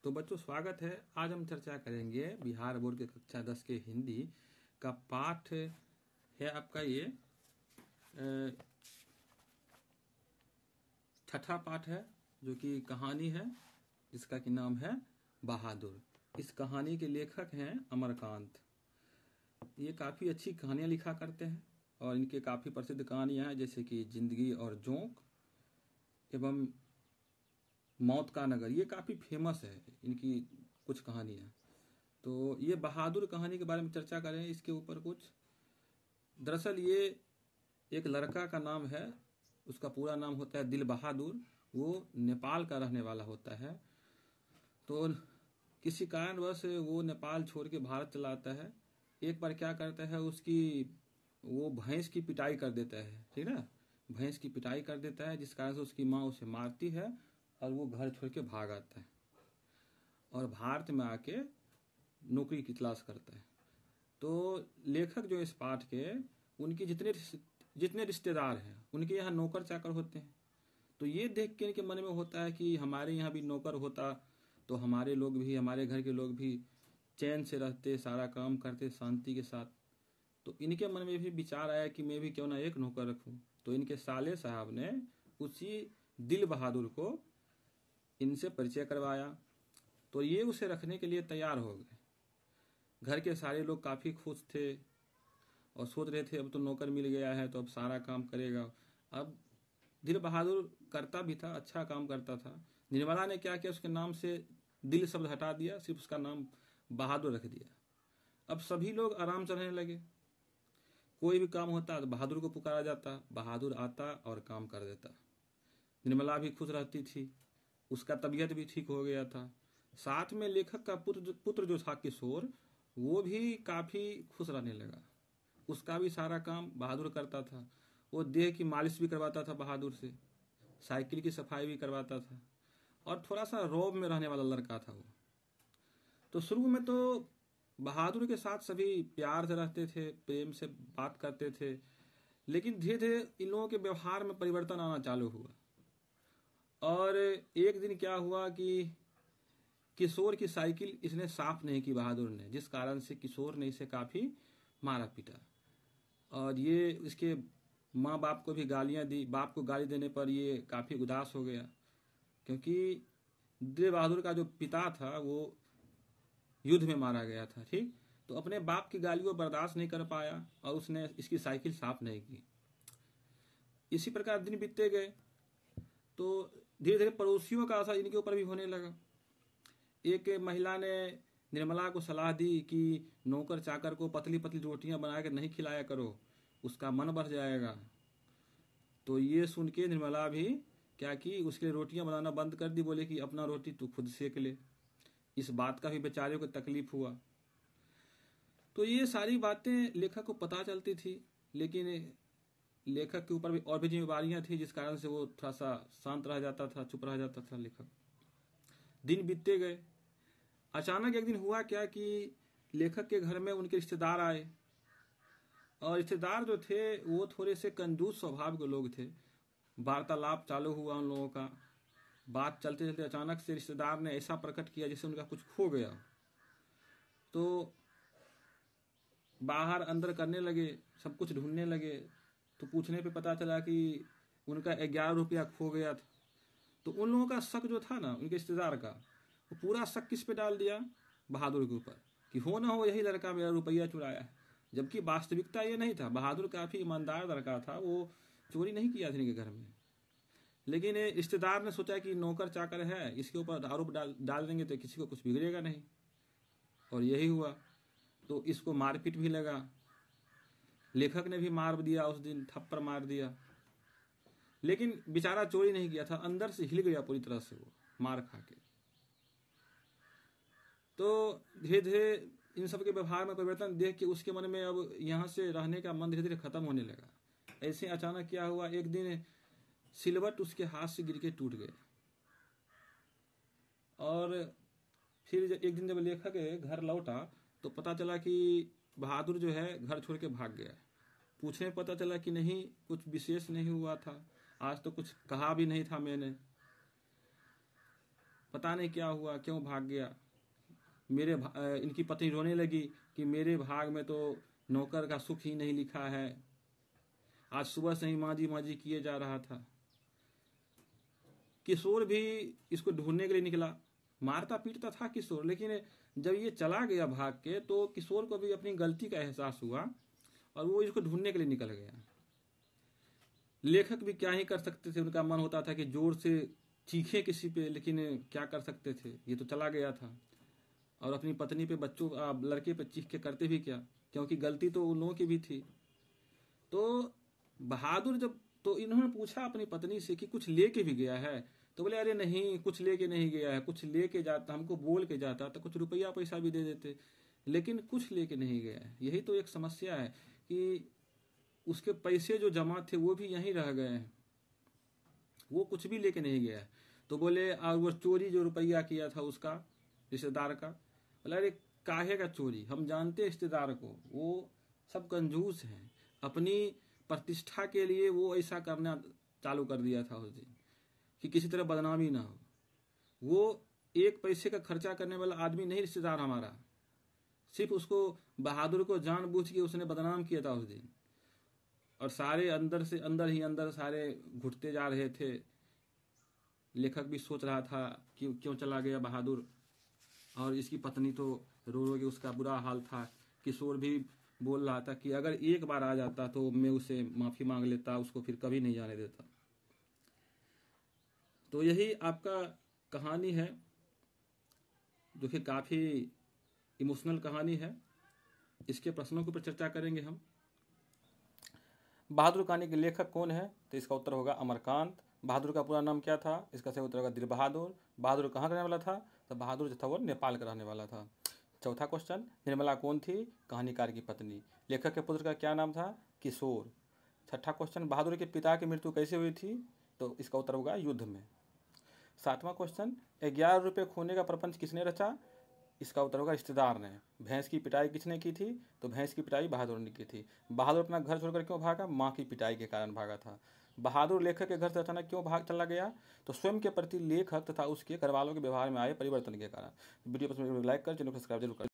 तो बच्चों स्वागत है। आज हम चर्चा करेंगे बिहार बोर्ड के कक्षा 10 के हिंदी का पाठ है आपका ये छठा पाठ है, जो कि कहानी है जिसका कि नाम है बहादुर। इस कहानी के लेखक हैं अमरकांत। ये काफ़ी अच्छी कहानियाँ लिखा करते हैं और इनके काफ़ी प्रसिद्ध कहानियाँ हैं, जैसे कि जिंदगी और जोंक एवं मौत का नगर। ये काफ़ी फेमस है इनकी कुछ कहानियाँ। तो ये बहादुर कहानी के बारे में चर्चा करें इसके ऊपर कुछ। दरअसल ये एक लड़का का नाम है, उसका पूरा नाम होता है दिल बहादुर। वो नेपाल का रहने वाला होता है। तो किसी कारणवश वो नेपाल छोड़ के भारत चला आता है। एक बार क्या करता है, वो भैंस की पिटाई कर देता है, ठीक ना। भैंस की पिटाई कर देता है, जिस कारण से उसकी माँ उसे मारती है और वो घर छोड़ के भाग आता है और भारत में आके नौकरी की तलाश करता है। तो लेखक जो इस पाठ के, उनके जितने रिश्तेदार हैं उनके यहाँ नौकर चाकर होते हैं। तो ये देख के इनके मन में होता है कि हमारे यहाँ भी नौकर होता तो हमारे घर के लोग भी चैन से रहते, सारा काम करते शांति के साथ। तो इनके मन में भी विचार आया कि मैं भी क्यों ना एक नौकर रखूं। तो इनके साले साहब ने उसी दिल बहादुर को इनसे परिचय करवाया। तो ये उसे रखने के लिए तैयार हो गए। घर के सारे लोग काफ़ी खुश थे और सोच रहे थे अब तो नौकर मिल गया है तो अब सारा काम करेगा। अब दिल बहादुर करता भी था, अच्छा काम करता था। निर्मला ने क्या किया, उसके नाम से दिल शब्द हटा दिया, सिर्फ उसका नाम बहादुर रख दिया। अब सभी लोग आराम से रहने लगे। कोई भी काम होता तो बहादुर को पुकारा जाता, बहादुर आता और काम कर देता। निर्मला भी खुश रहती थी, उसका तबीयत भी ठीक हो गया था। साथ में लेखक का पुत्र जो था किशोर, वो भी काफ़ी खुश रहने लगा। उसका भी सारा काम बहादुर करता था। वो देह की मालिश भी करवाता था बहादुर से, साइकिल की सफाई भी करवाता था और थोड़ा सा रौब में रहने वाला लड़का था वो। तो शुरू में तो बहादुर के साथ सभी प्यार से रहते थे, प्रेम से बात करते थे। लेकिन धीरे धीरे इन लोगों के व्यवहार में परिवर्तन आना चालू हुआ। और एक दिन क्या हुआ कि किशोर की साइकिल इसने साफ नहीं की बहादुर ने, जिस कारण से किशोर ने इसे काफ़ी मारा पीटा। और ये इसके माँ बाप को भी गालियाँ दी। बाप को गाली देने पर ये काफ़ी उदास हो गया, क्योंकि दिल बहादुर का जो पिता था वो युद्ध में मारा गया था, ठीक। तो अपने बाप की गाली को बर्दाश्त नहीं कर पाया और उसने इसकी साइकिल साफ नहीं की। इसी प्रकार दिन बीतते गए तो धीरे धीरे पड़ोसियों का असर इनके ऊपर भी होने लगा। एक महिला ने निर्मला को सलाह दी कि नौकर चाकर को पतली पतली रोटियां बना के नहीं खिलाया करो, उसका मन बढ़ जाएगा। तो ये सुन के निर्मला भी क्या की, उसके लिए रोटियां बनाना बंद कर दी। बोले कि अपना रोटी तू खुद सेक ले। इस बात का भी बेचारे को तकलीफ हुआ। तो ये सारी बातें लेखक को पता चलती थी, लेकिन लेखक के ऊपर भी और भी जिम्मेवारियां थी, जिस कारण से वो थोड़ा सा शांत रह जाता था, चुप रह जाता था लेखक। दिन बीतते गए। अचानक एक दिन हुआ क्या कि लेखक के घर में उनके रिश्तेदार आए और रिश्तेदार जो थे वो थोड़े से कंजूस स्वभाव के लोग थे। वार्तालाप चालू हुआ उन लोगों का। बात चलते चलते अचानक से रिश्तेदार ने ऐसा प्रकट किया जैसे उनका कुछ खो गया। तो बाहर अंदर करने लगे, सब कुछ ढूंढने लगे। तो पूछने पे पता चला कि उनका 11 रुपया खो गया था। तो उन लोगों का शक जो था ना, उनके रिश्तेदार का, वो पूरा शक किस पे डाल दिया, बहादुर के ऊपर, कि हो ना हो यही लड़का मेरा रुपया चुराया है। जबकि वास्तविकता ये नहीं था। बहादुर काफ़ी ईमानदार लड़का था, वो चोरी नहीं किया था इनके घर में। लेकिन रिश्तेदार ने सोचा कि नौकर चाकर है, इसके ऊपर आरोप डाल देंगे तो किसी को कुछ बिगड़ेगा नहीं, और यही हुआ। तो इसको मारपीट भी लगा। लेखक ने भी मार दिया, उस दिन थप्पड़ मार दिया। लेकिन बेचारा चोरी नहीं किया था, अंदर से हिल गया पूरी तरह से वो मार खा के। तो धीरे धीरे इन सब के व्यवहार में परिवर्तन देख के उसके मन में अब यहाँ से रहने का मन धीरे धीरे खत्म होने लगा। ऐसे अचानक क्या हुआ, एक दिन सिलवट उसके हाथ से गिर के टूट गए। और फिर एक दिन जब लेखक घर लौटा तो पता चला कि बहादुर जो है घर छोड़ के भाग गया। पूछने पता चला कि नहीं, कुछ विशेष नहीं हुआ था, आज तो कुछ कहा भी नहीं था मैंने। पता नहीं क्या हुआ, क्यों भाग गया। इनकी पत्नी रोने लगी कि मेरे भाग में तो नौकर का सुख ही नहीं लिखा है, आज सुबह से ही माजी माजी किए जा रहा था। किशोर भी इसको ढूंढने के लिए निकला, मारता पीटता था किशोर, लेकिन जब ये चला गया भाग के तो किशोर को भी अपनी गलती का एहसास हुआ और वो इसको ढूंढने के लिए निकल गया। लेखक भी क्या ही कर सकते थे, उनका मन होता था कि जोर से चीखे किसी पे, लेकिन क्या कर सकते थे, ये तो चला गया था। और अपनी पत्नी पे, बच्चों लड़के पे चीख के करते भी क्या, क्योंकि गलती तो उन लोगों की भी थी। तो बहादुर जब, तो इन्होंने पूछा अपनी पत्नी से कि कुछ लेके भी गया है, तो बोले अरे नहीं, कुछ लेके नहीं गया है, कुछ लेके जाता, हमको बोल के जाता तो कुछ रुपया पैसा भी दे देते, लेकिन कुछ लेके नहीं गया है। यही तो एक समस्या है कि उसके पैसे जो जमा थे वो भी यहीं रह गए हैं, वो कुछ भी लेके नहीं गया है। तो बोले, और वो चोरी जो रुपया किया था उसका, रिश्तेदार का, बोला अरे काहे का चोरी, हम जानते रिश्तेदार को, वो सब कंजूस हैं, अपनी प्रतिष्ठा के लिए वो ऐसा करना चालू कर दिया था उस दिन कि किसी तरह बदनामी ना हो। वो एक पैसे का खर्चा करने वाला आदमी नहीं रिश्तेदार हमारा, सिर्फ उसको बहादुर को जानबूझ के उसने बदनाम किया था उस दिन। और सारे अंदर से अंदर ही अंदर सारे घुटते जा रहे थे। लेखक भी सोच रहा था कि क्यों चला गया बहादुर, और इसकी पत्नी तो रो रो के उसका बुरा हाल था। किशोर भी बोल रहा था कि अगर एक बार आ जाता तो मैं उसे माफी मांग लेता, उसको फिर कभी नहीं जाने देता। तो यही आपका कहानी है, जो कि काफी इमोशनल कहानी है। इसके प्रश्नों के ऊपर चर्चा करेंगे हम। बहादुर कहानी के लेखक कौन है, तो इसका उत्तर होगा अमरकांत। बहादुर का पूरा नाम क्या था, इसका सही उत्तर होगा दिल बहादुर। बहादुर कहाँ रहने वाला था, तो बहादुर जो था वो नेपाल का रहने वाला था। चौथा क्वेश्चन, निर्मला कौन थी, कहानीकार की पत्नी। लेखक के पुत्र का क्या नाम था, किशोर। छठा क्वेश्चन, बहादुर के पिता की मृत्यु कैसे हुई थी, तो इसका उत्तर होगा युद्ध में। सातवां क्वेश्चन, 11 रुपये खोने का प्रपंच किसने रचा, इसका उत्तर होगा रिश्तेदार ने। भैंस की पिटाई किसने की थी, तो भैंस की पिटाई बहादुर ने की थी। बहादुर अपना घर छोड़कर क्यों भागा, माँ की पिटाई के कारण भागा था। बहादुर लेखक के घर से अचानक क्यों भाग चला गया, तो स्वयं के प्रति लेखक तथा उसके घरवालों के व्यवहार में आए परिवर्तन के कारण। वीडियो पसंद लाइक कर, चैनल को सब्सक्राइब जरूर कर।